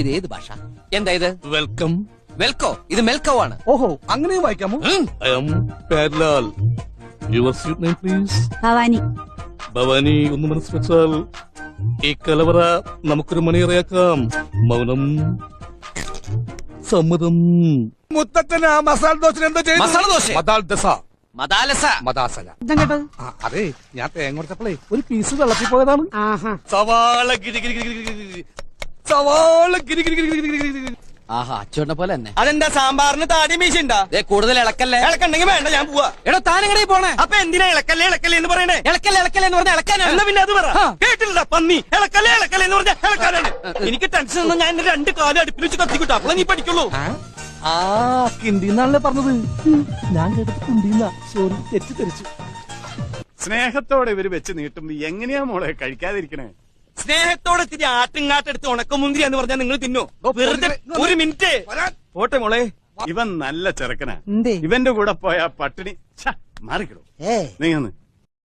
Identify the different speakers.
Speaker 1: ഇത് ഏത് ഭാഷ? എന്താ ഇത്?
Speaker 2: വെൽക്കം.
Speaker 1: വെൽക്കോ? ഇത് മെൽക്കോ ആണ്.
Speaker 2: ഓഹോ, അങ്ങനെ വായിക്കാമോ? I am Perlal. Your sweet name please?
Speaker 3: Bhavani.
Speaker 2: Bhavani, ഒന്ന് മനസ്സ് വെച്ചാൽ ഈ കലവറ നമുക്കൊരു മണിയറയാക്കാം. മൗനം, സമ്മതം. മുത്തച്ഛന് ആ മസാല ദോശ എന്താ ചെയ്തു?
Speaker 1: മസാല ദോശ?
Speaker 2: മദാൽ ദസ.
Speaker 1: മദാലസ.
Speaker 2: മദാസല. അതെ, ഞാൻ തേങ്ങ കൊടുത്തപ്പോഴേ ഒരു പീസ് വെള്ളത്തിൽ പോയതാണ്. സവാള ഗിരി ഗിരി ഗിരി ഗിരി ഗിരി. സവാള ഗിരി ഗിരി ഗിരി ഗിരി ഗിരി ഗിരി.
Speaker 1: ആഹാ, അച്ചോടിനെ പോലെ തന്നെ.
Speaker 4: അതെന്താ സാമ്പാറിന് താടി മീശണ്ടാ?
Speaker 1: കൂടുതൽ ഇളക്കല്ലേ?
Speaker 4: ഇളക്കണ്ടെങ്കിൽ വേണ്ട, ഞാൻ പോവാ.
Speaker 1: എടോ, താനെങ്ങനെ പോണേ?
Speaker 4: അപ്പൊ എന്തിനാ ഇളക്കല്ലേ ഇളക്കല്ലേ എന്ന് പറയണേ?
Speaker 1: ഇളക്കല്ലേ ഇളക്കല്ലേ എന്ന് പറഞ്ഞാൽ ഇളക്കാനാണ്.
Speaker 4: എന്നാ പിന്നെ അത് പറ. കേട്ടില്ല പന്നി. ഇളക്കല്ലേ ഇളക്കല്ലേ എന്ന് പറഞ്ഞാൽ ഇളക്കാനാണ്. എനിക്ക് ടെൻഷൻ ഒന്നും ഞാൻ എന്റെ 2 കാലും അടുപ്പിൽ വെച്ച് കത്തിക്കിട്ടു. അപ്പോൾ നീ പഠിക്കുള്ളൂ.
Speaker 2: ആ കിണ്ടിന്നാണല്ലേ പറഞ്ഞത്? ഞാൻ കേട്ടത് കുണ്ടിന്ന. സോറി, തെറ്റിദ്ധരിച്ചു.
Speaker 5: സ്നേഹത്തോടെ ഇവര് വെച്ച് നീട്ടുമ്പോ എങ്ങനെയാ മോളെ കഴിക്കാതിരിക്കണേ?
Speaker 4: സ്നേഹത്തോടെ ഇത്തിരി ആട്ടുംകാട്ടെടുത്ത് ഉണക്കമുന്തിരി എന്ന് പറഞ്ഞാൽ നിങ്ങൾ തിന്നോ? വെറുതെ ഒരു മിനിറ്റ് പോട്ടെ മോളെ.
Speaker 5: ഇവൻ നല്ല ചെറുക്കനാ. ഇവന്റെ കൂടെ പോയ പട്ടിണി. മാറിക്കിടും. നീ